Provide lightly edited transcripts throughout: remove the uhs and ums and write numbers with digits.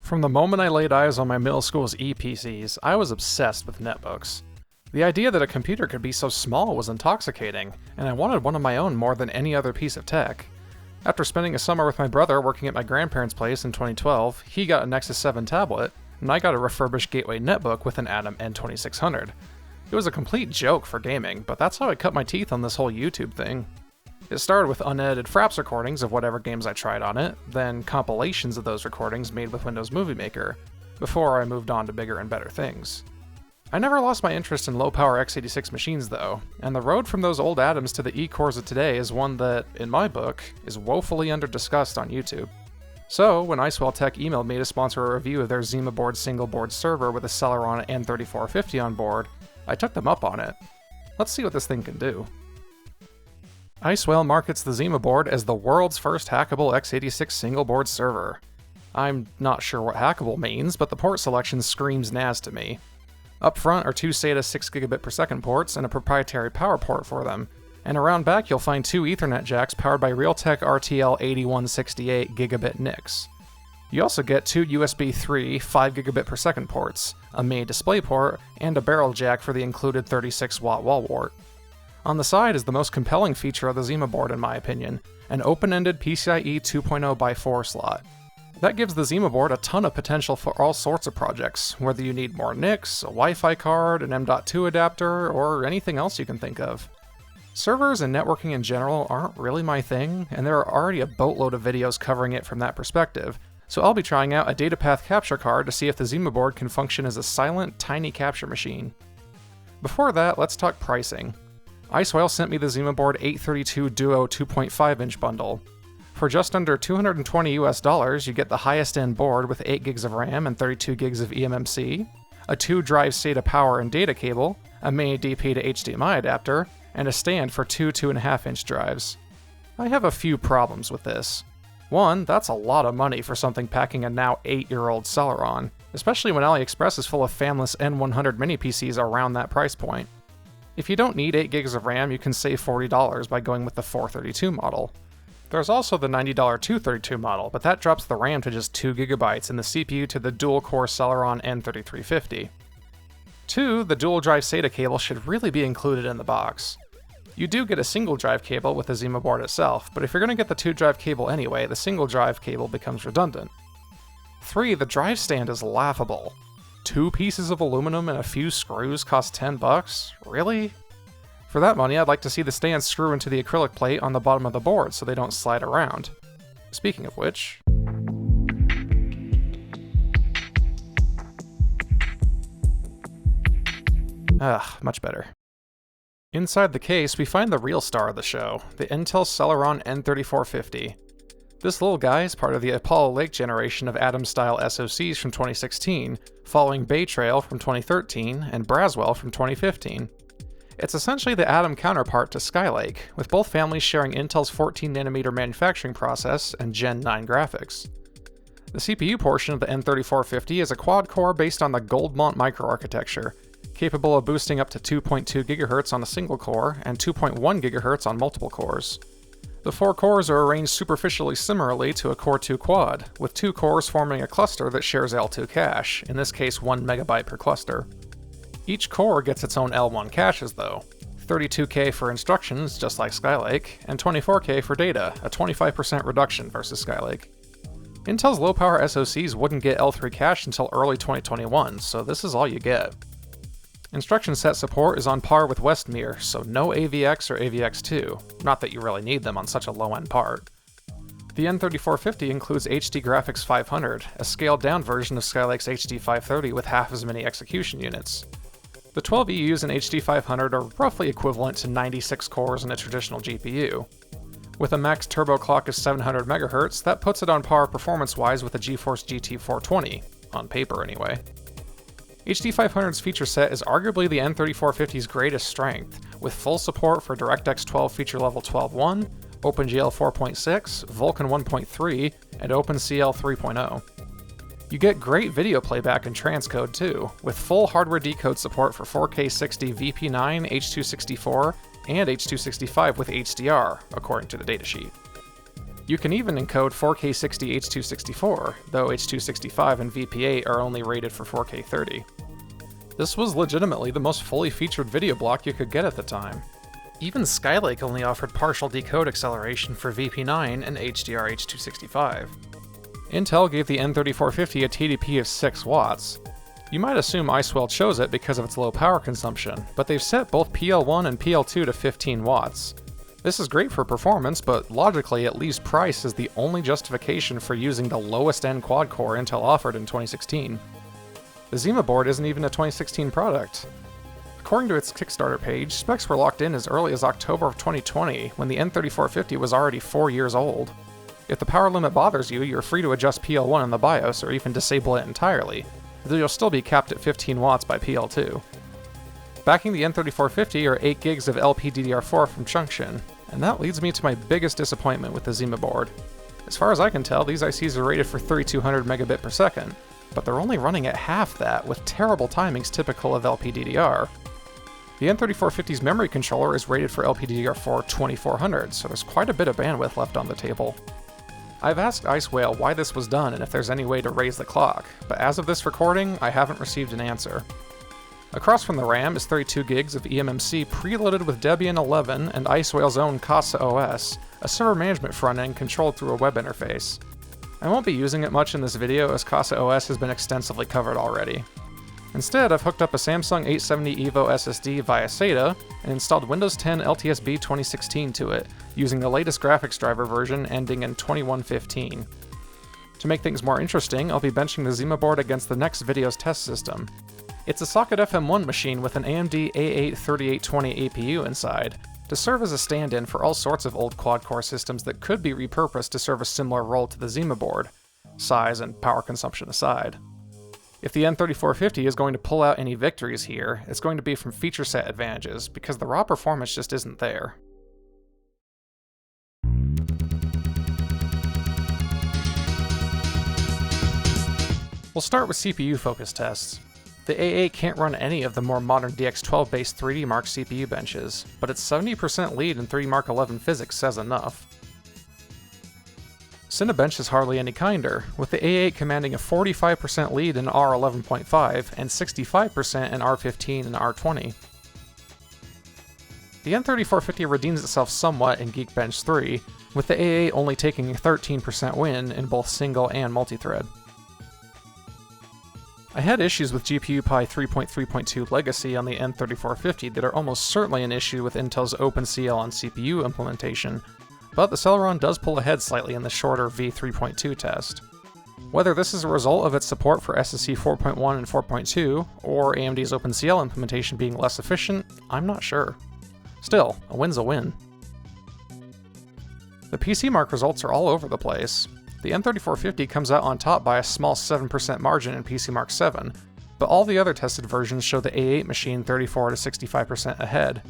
From the moment I laid eyes on my middle school's e-PCs, I was obsessed with netbooks. The idea that a computer could be so small was intoxicating, and I wanted one of my own more than any other piece of tech. After spending a summer with my brother working at my grandparents' place in 2012, he got a Nexus 7 tablet, and I got a refurbished Gateway netbook with an Atom N2600. It was a complete joke for gaming, but that's how I cut my teeth on this whole YouTube thing. It started with unedited Fraps recordings of whatever games I tried on it, then compilations of those recordings made with Windows Movie Maker, before I moved on to bigger and better things. I never lost my interest in low-power x86 machines though, and the road from those old Atoms to the E-cores of today is one that, in my book, is woefully under-discussed on YouTube. So, when Swelter emailed me to sponsor a review of their Zimaboard single-board server with a Celeron N3450 on board, I took them up on it. Let's see what this thing can do. Icewell markets the Zimaboard as the world's first hackable x86 single-board server. I'm not sure what hackable means, but the port selection screams NAS to me. Up front are two SATA 6GB/s ports and a proprietary power port for them, and around back you'll find two Ethernet jacks powered by Realtek RTL 8168 gigabit NICs. You also get two USB 3 5GB/s ports, a mini DisplayPort, and a barrel jack for the included 36-watt wall wart. On the side is the most compelling feature of the Zimaboard in my opinion, an open-ended PCIe 2.0x4 slot. That gives the Zimaboard a ton of potential for all sorts of projects, whether you need more NICs, a Wi-Fi card, an M.2 adapter, or anything else you can think of. Servers and networking in general aren't really my thing, and there are already a boatload of videos covering it from that perspective, so I'll be trying out a datapath capture card to see if the Zimaboard can function as a silent, tiny capture machine. Before that, let's talk pricing. Icewell sent me the Zimaboard 832 Duo 2.5-inch bundle. For just under $220 you get the highest end board with 8 gigs of RAM and 32 gigs of eMMC, a 2-drive SATA power and data cable, a mini DP to HDMI adapter, and a stand for two 2.5-inch drives. I have a few problems with this. One, that's a lot of money for something packing a now 8-year-old Celeron, especially when AliExpress is full of fanless N100 mini PCs around that price point. If you don't need 8 gigs of RAM, you can save $40 by going with the 432 model. There's also the $90 232 model, but that drops the RAM to just 2 GB and the CPU to the dual-core Celeron N3450. 2, the dual-drive SATA cable should really be included in the box. You do get a single-drive cable with the Zimaboard itself, but if you're going to get the 2-drive cable anyway, the single-drive cable becomes redundant. 3, the drive stand is laughable. 2 pieces of aluminum and a few screws cost $10? Really? For that money, I'd like to see the stand screw into the acrylic plate on the bottom of the board so they don't slide around. Speaking of which... much better. Inside the case, we find the real star of the show, the Intel Celeron N3450. This little guy is part of the Apollo Lake generation of Atom-style SoCs from 2016, following Bay Trail from 2013 and Braswell from 2015. It's essentially the Atom counterpart to Skylake, with both families sharing Intel's 14nm manufacturing process and Gen 9 graphics. The CPU portion of the N3450 is a quad-core based on the Goldmont microarchitecture, capable of boosting up to 2.2 GHz on a single core and 2.1 GHz on multiple cores. The 4 cores are arranged superficially similarly to a Core 2 quad, with 2 cores forming a cluster that shares L2 cache, in this case 1 MB per cluster. Each core gets its own L1 caches though, 32K for instructions just like Skylake, and 24K for data, a 25% reduction versus Skylake. Intel's low-power SoCs wouldn't get L3 cache until early 2021, so this is all you get. Instruction set support is on par with Westmere, so no AVX or AVX2, not that you really need them on such a low-end part. The N3450 includes HD Graphics 500, a scaled-down version of Skylake's HD 530 with half as many execution units. The 12 EUs in HD 500 are roughly equivalent to 96 cores in a traditional GPU. With a max turbo clock of 700 MHz, that puts it on par performance-wise with the GeForce GT 420, on paper anyway. HD 500's feature set is arguably the N3450's greatest strength, with full support for DirectX 12 feature level 12.1, OpenGL 4.6, Vulkan 1.3, and OpenCL 3.0. You get great video playback and transcode too, with full hardware decode support for 4K 60 VP9, H.264, and H.265 with HDR, according to the datasheet. You can even encode 4K 60 H.264, though H.265 and VP8 are only rated for 4K 30. This was legitimately the most fully featured video block you could get at the time. Even Skylake only offered partial decode acceleration for VP9 and HDR H.265. Intel gave the N3450 a TDP of 6 watts. You might assume Icewell chose it because of its low power consumption, but they've set both PL1 and PL2 to 15 watts. This is great for performance, but logically it leaves price as the only justification for using the lowest end quad-core Intel offered in 2016. The Zimaboard isn't even a 2016 product. According to its Kickstarter page, specs were locked in as early as October of 2020, when the N3450 was already 4 years old. If the power limit bothers you, you're free to adjust PL1 in the BIOS or even disable it entirely, though you'll still be capped at 15 watts by PL2. Backing the N3450 are 8 gigs of LPDDR4 from Chunkshin, and that leads me to my biggest disappointment with the Zimaboard. As far as I can tell, these ICs are rated for 3200 megabit per second, but they're only running at half that, with terrible timings typical of LPDDR. The N3450's memory controller is rated for LPDDR4 2400, so there's quite a bit of bandwidth left on the table. I've asked Icewhale why this was done and if there's any way to raise the clock, but as of this recording, I haven't received an answer. Across from the RAM is 32 gigs of eMMC preloaded with Debian 11 and Icewhale's own Casa OS, a server management front-end controlled through a web interface. I won't be using it much in this video as Casa OS has been extensively covered already. Instead, I've hooked up a Samsung 870 EVO SSD via SATA and installed Windows 10 LTSB 2016 to it, using the latest graphics driver version ending in 2115. To make things more interesting, I'll be benching the Zimaboard against the next video's test system. It's a socket FM1 machine with an AMD A8 3820 APU inside, to serve as a stand-in for all sorts of old quad-core systems that could be repurposed to serve a similar role to the Zimaboard, size and power consumption aside. If the N3450 is going to pull out any victories here, it's going to be from feature set advantages, because the raw performance just isn't there. We'll start with CPU-focused tests. The A8 can't run any of the more modern DX12-based 3D Mark CPU benches, but its 70% lead in 3D Mark 11 physics says enough. Cinebench is hardly any kinder, with the A8 commanding a 45% lead in R11.5 and 65% in R15 and R20. The N3450 redeems itself somewhat in Geekbench 3, with the A8 only taking a 13% win in both single and multithread. I had issues with GPU Pi 3.3.2 Legacy on the N3450 that are almost certainly an issue with Intel's OpenCL on CPU implementation, but the Celeron does pull ahead slightly in the shorter V3.2 test. Whether this is a result of its support for SSC 4.1 and 4.2, or AMD's OpenCL implementation being less efficient, I'm not sure. Still, a win's a win. The PC Mark results are all over the place. The N3450 comes out on top by a small 7% margin in PC Mark 7, but all the other tested versions show the A8 machine 34 to 65% ahead.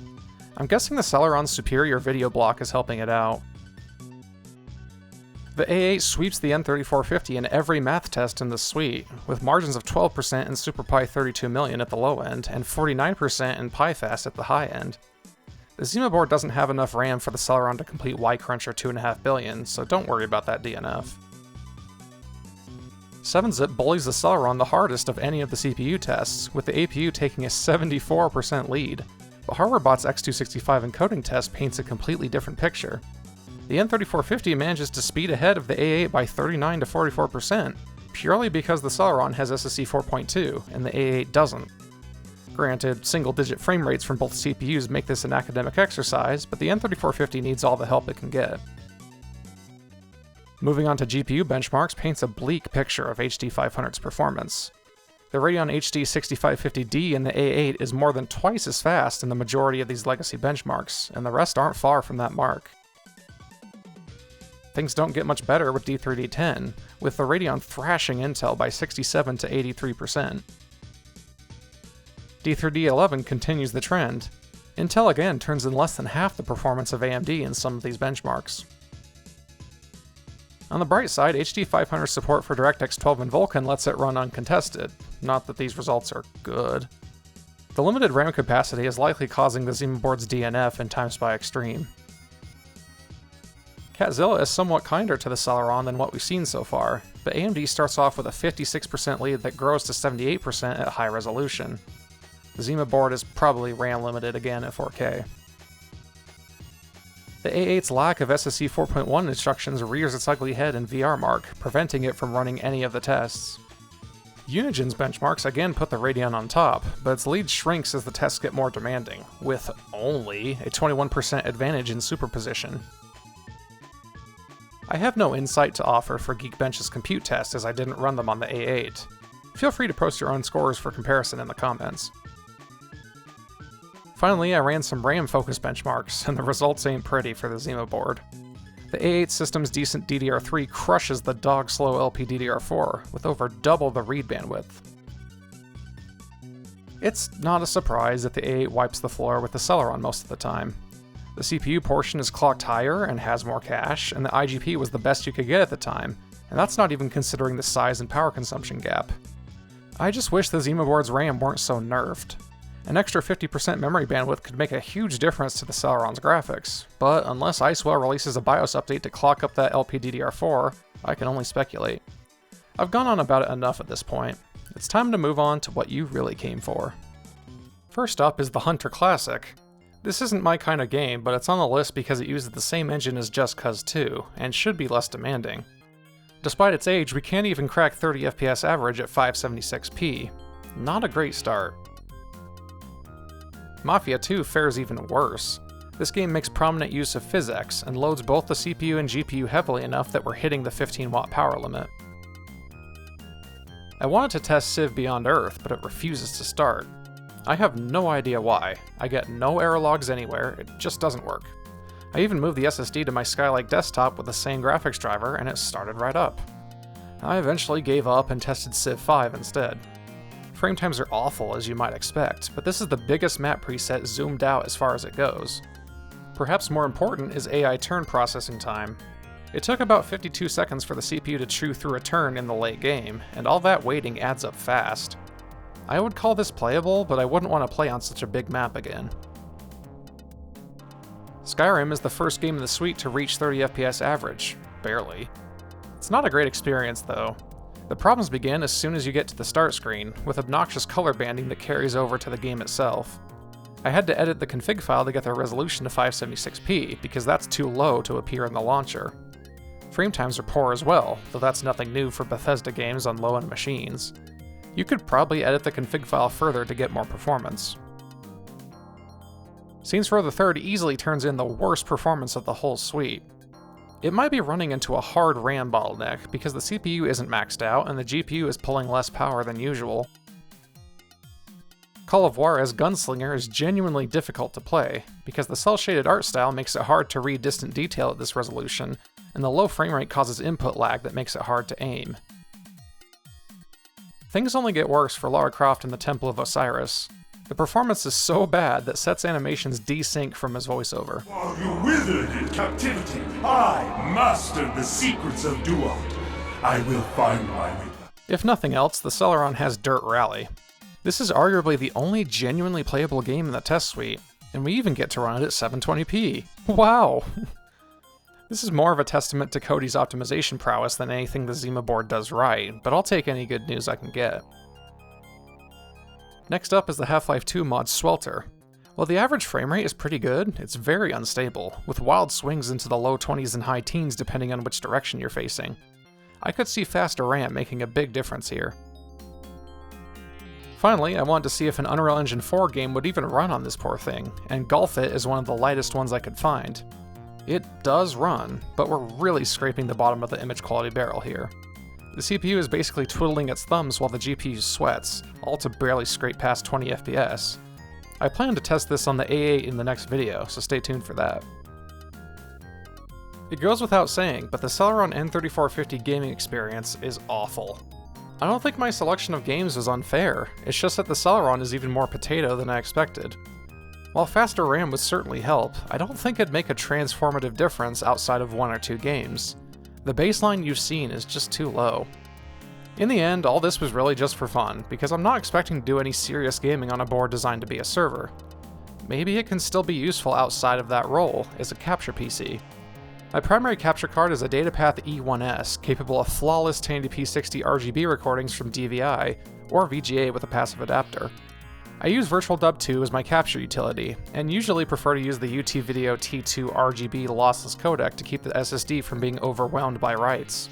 I'm guessing the Celeron's superior video block is helping it out. The A8 sweeps the N3450 in every math test in the suite, with margins of 12% in SuperPi 32 at the low end, and 49% in PiFast at the high end. The Zimaboard doesn't have enough RAM for the Celeron to complete Y-Cruncher 2.5 billion, so don't worry about that DNF. 7-zip bullies the Celeron the hardest of any of the CPU tests, with the APU taking a 74% lead. The HardwareBot's X265 encoding test paints a completely different picture. The N3450 manages to speed ahead of the A8 by 39 to 44%, purely because the Celeron has SSC 4.2, and the A8 doesn't. Granted, single-digit frame rates from both CPUs make this an academic exercise, but the N3450 needs all the help it can get. Moving on to GPU benchmarks paints a bleak picture of HD 500's performance. The Radeon HD 6550D in the A8 is more than twice as fast in the majority of these legacy benchmarks, and the rest aren't far from that mark. Things don't get much better with D3D10, with the Radeon thrashing Intel by 67 to 83%. D3D11 continues the trend. Intel again turns in less than half the performance of AMD in some of these benchmarks. On the bright side, HD 500's support for DirectX 12 and Vulkan lets it run uncontested, not that these results are good. The limited RAM capacity is likely causing the Zimaboard's DNF in TimeSpy Extreme. Catzilla is somewhat kinder to the Celeron than what we've seen so far, but AMD starts off with a 56% lead that grows to 78% at high resolution. The Zimaboard is probably RAM limited again at 4K. The A8's lack of SSD 4.1 instructions rears its ugly head in VRMark, preventing it from running any of the tests. Unigen's benchmarks again put the Radeon on top, but its lead shrinks as the tests get more demanding, with only a 21% advantage in superposition. I have no insight to offer for Geekbench's compute test as I didn't run them on the A8. Feel free to post your own scores for comparison in the comments. Finally, I ran some RAM-focused benchmarks, and the results ain't pretty for the Zimaboard. The A8 system's decent DDR3 crushes the dog-slow LPDDR4, with over double the read bandwidth. It's not a surprise that the A8 wipes the floor with the Celeron most of the time. The CPU portion is clocked higher and has more cache, and the IGP was the best you could get at the time, and that's not even considering the size and power consumption gap. I just wish the Zimaboard's RAM weren't so nerfed. An extra 50% memory bandwidth could make a huge difference to the Celeron's graphics, but unless Icewell releases a BIOS update to clock up that LPDDR4, I can only speculate. I've gone on about it enough at this point. It's time to move on to what you really came for. First up is the Hunter Classic. This isn't my kind of game, but it's on the list because it uses the same engine as Just Cause 2, and should be less demanding. Despite its age, we can't even crack 30 FPS average at 576p. Not a great start. Mafia 2 fares even worse. This game makes prominent use of PhysX and loads both the CPU and GPU heavily enough that we're hitting the 15-watt power limit. I wanted to test Civ Beyond Earth, but it refuses to start. I have no idea why. I get no error logs anywhere, it just doesn't work. I even moved the SSD to my Skylake desktop with the same graphics driver and it started right up. I eventually gave up and tested Civ 5 instead. Frame times are awful as you might expect, but this is the biggest map preset zoomed out as far as it goes. Perhaps more important is AI turn processing time. It took about 52 seconds for the CPU to chew through a turn in the late game, and all that waiting adds up fast. I would call this playable, but I wouldn't want to play on such a big map again. Skyrim is the first game in the suite to reach 30 FPS average. Barely. It's not a great experience though. The problems begin as soon as you get to the start screen, with obnoxious color banding that carries over to the game itself. I had to edit the config file to get the resolution to 576p, because that's too low to appear in the launcher. Frame times are poor as well, though that's nothing new for Bethesda games on low-end machines. You could probably edit the config file further to get more performance. Saints Row the Third easily turns in the worst performance of the whole suite. It might be running into a hard RAM bottleneck because the CPU isn't maxed out and the GPU is pulling less power than usual. Call of Juarez Gunslinger is genuinely difficult to play, because the cel-shaded art style makes it hard to read distant detail at this resolution, and the low frame rate causes input lag that makes it hard to aim. Things only get worse for Lara Croft in the Temple of Osiris. The performance is so bad that Set's animations desync from his voiceover. While you withered in captivity, I mastered the secrets of duo. I will find my way. If nothing else, the Celeron has Dirt Rally. This is arguably the only genuinely playable game in the test suite, and we even get to run it at 720p. Wow! This is more of a testament to Cody's optimization prowess than anything the Zimaboard does right, but I'll take any good news I can get. Next up is the Half-Life 2 mod Swelter. While the average frame rate is pretty good, it's very unstable, with wild swings into the low 20s and high teens depending on which direction you're facing. I could see faster RAM making a big difference here. Finally, I wanted to see if an Unreal Engine 4 game would even run on this poor thing, and Golf It is one of the lightest ones I could find. It does run, but we're really scraping the bottom of the image quality barrel here. The CPU is basically twiddling its thumbs while the GPU sweats, all to barely scrape past 20 FPS. I plan to test this on the A8 in the next video, so stay tuned for that. It goes without saying, but the Celeron N3450 gaming experience is awful. I don't think my selection of games is unfair, it's just that the Celeron is even more potato than I expected. While faster RAM would certainly help, I don't think it'd make a transformative difference outside of 1 or 2 games. The baseline you've seen is just too low. In the end, all this was really just for fun, because I'm not expecting to do any serious gaming on a board designed to be a server. Maybe it can still be useful outside of that role, as a capture PC. My primary capture card is a DataPath E1S, capable of flawless 1080p60 RGB recordings from DVI, or VGA with a passive adapter. I use VirtualDub 2 as my capture utility, and usually prefer to use the UT-Video T2 RGB lossless codec to keep the SSD from being overwhelmed by writes.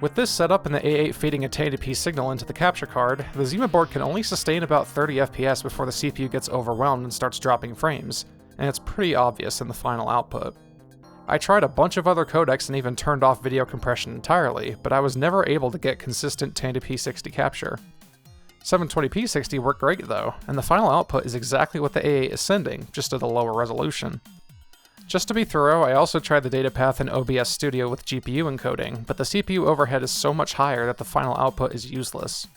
With this setup and the A8 feeding a 1080p signal into the capture card, the Zimaboard can only sustain about 30 FPS before the CPU gets overwhelmed and starts dropping frames, and it's pretty obvious in the final output. I tried a bunch of other codecs and even turned off video compression entirely, but I was never able to get consistent 1080p60 capture. 720p60 worked great though, and the final output is exactly what the A8 is sending, just at a lower resolution. Just to be thorough, I also tried the DataPath in OBS Studio with GPU encoding, but the CPU overhead is so much higher that the final output is useless.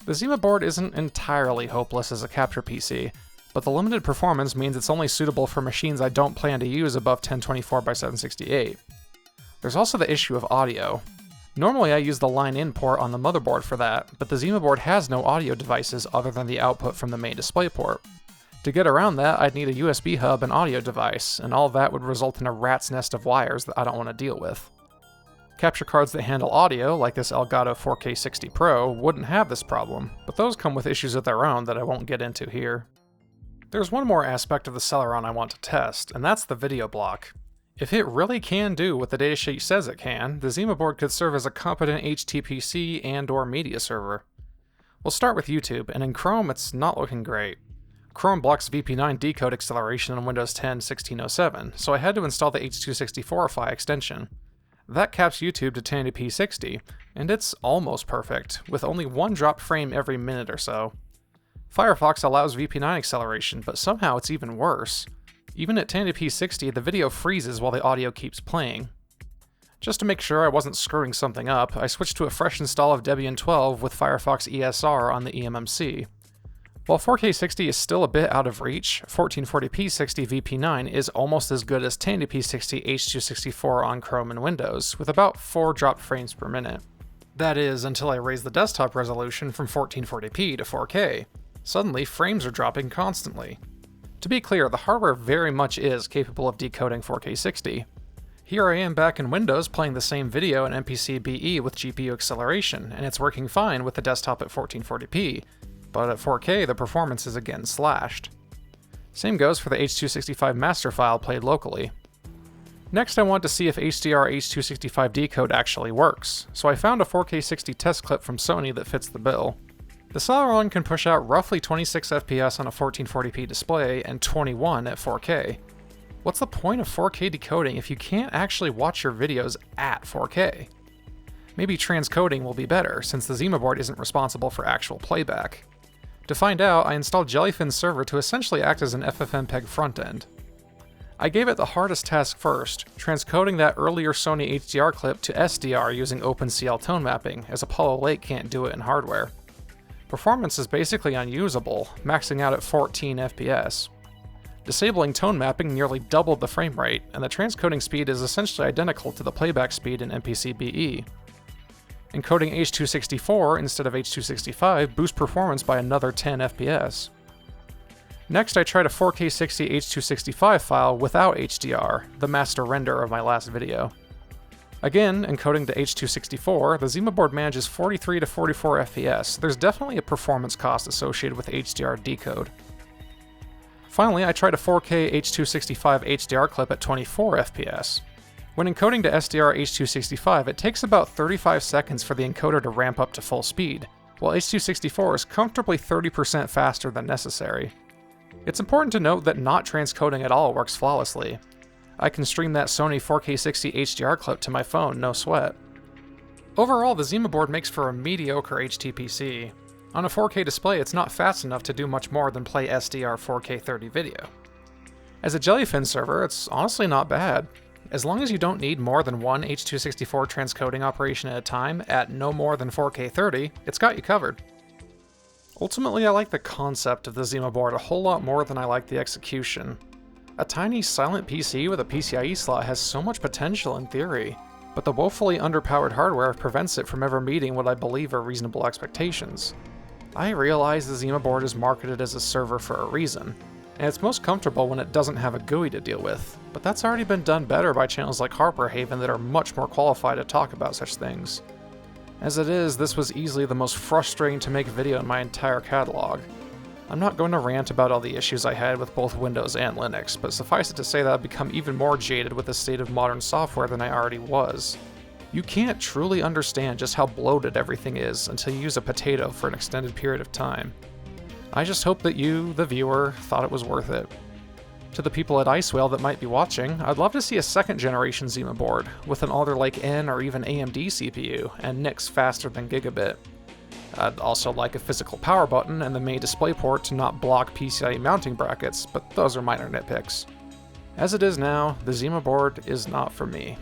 The Zimaboard isn't entirely hopeless as a capture PC, but the limited performance means it's only suitable for machines I don't plan to use above 1024x768. There's also the issue of audio. Normally I use the line-in port on the motherboard for that, but the Zimaboard has no audio devices other than the output from the main DisplayPort. To get around that, I'd need a USB hub and audio device, and all that would result in a rat's nest of wires that I don't want to deal with. Capture cards that handle audio, like this Elgato 4K60 Pro, wouldn't have this problem, but those come with issues of their own that I won't get into here. There's one more aspect of the Celeron I want to test, and that's the video block. If it really can do what the datasheet says it can, the Zimaboard could serve as a competent HTPC and/or media server. We'll start with YouTube, and in Chrome it's not looking great. Chrome blocks VP9 decode acceleration on Windows 10 1607, so I had to install the H.264 extension. That caps YouTube to 1080p 60, and it's almost perfect, with only one drop frame every minute or so. Firefox allows VP9 acceleration, but somehow it's even worse. Even at 1080p 60, the video freezes while the audio keeps playing. Just to make sure I wasn't screwing something up, I switched to a fresh install of Debian 12 with Firefox ESR on the eMMC. While 4K 60 is still a bit out of reach, 1440p 60 VP9 is almost as good as 1080p 60 H.264 on Chrome and Windows, with about 4 dropped frames per minute. That is, until I raise the desktop resolution from 1440p to 4K. Suddenly, frames are dropping constantly. To be clear, the hardware very much is capable of decoding 4K 60. Here I am back in Windows playing the same video in MPC-BE with GPU acceleration, and it's working fine with the desktop at 1440p, but at 4K the performance is again slashed. Same goes for the H.265 master file played locally. Next I want to see if HDR H.265 decode actually works, so I found a 4K 60 test clip from Sony that fits the bill. The Celeron can push out roughly 26 FPS on a 1440p display and 21 at 4K. What's the point of 4K decoding if you can't actually watch your videos at 4K? Maybe transcoding will be better, since the Zimaboard isn't responsible for actual playback. To find out, I installed Jellyfin's server to essentially act as an FFmpeg frontend. I gave it the hardest task first, transcoding that earlier Sony HDR clip to SDR using OpenCL tone mapping, as Apollo Lake can't do it in hardware. Performance is basically unusable, maxing out at 14 FPS. Disabling tone mapping nearly doubled the frame rate, and the transcoding speed is essentially identical to the playback speed in MPC-BE. Encoding H.264 instead of H.265 boosts performance by another 10 FPS. Next, I tried a 4K 60 H.265 file without HDR, the master render of my last video. Again, encoding to H.264, the Zimaboard manages 43 to 44 FPS, so there's definitely a performance cost associated with HDR decode. Finally, I tried a 4K H.265 HDR clip at 24 FPS. When encoding to SDR H.265, it takes about 35 seconds for the encoder to ramp up to full speed, while H.264 is comfortably 30% faster than necessary. It's important to note that not transcoding at all works flawlessly. I can stream that Sony 4K 60 HDR clip to my phone, no sweat. Overall, the Zimaboard makes for a mediocre HTPC. On a 4K display, it's not fast enough to do much more than play SDR 4K 30 video. As a Jellyfin server, it's honestly not bad. As long as you don't need more than one H.264 transcoding operation at a time at no more than 4K 30, it's got you covered. Ultimately, I like the concept of the Zimaboard a whole lot more than I like the execution. A tiny silent PC with a PCIe slot has so much potential in theory, but the woefully underpowered hardware prevents it from ever meeting what I believe are reasonable expectations. I realize the Zimaboard is marketed as a server for a reason, and it's most comfortable when it doesn't have a GUI to deal with, but that's already been done better by channels like Harperhaven that are much more qualified to talk about such things. As it is, this was easily the most frustrating to make video in my entire catalog. I'm not going to rant about all the issues I had with both Windows and Linux, but suffice it to say that I've become even more jaded with the state of modern software than I already was. You can't truly understand just how bloated everything is until you use a potato for an extended period of time. I just hope that you, the viewer, thought it was worth it. To the people at Icewhale that might be watching, I'd love to see a second generation Zimaboard, with an Alder Lake N or even AMD CPU, and NICs faster than gigabit. I'd also like a physical power button and the main DisplayPort to not block PCIe mounting brackets, but those are minor nitpicks. As it is now, the Zimaboard is not for me.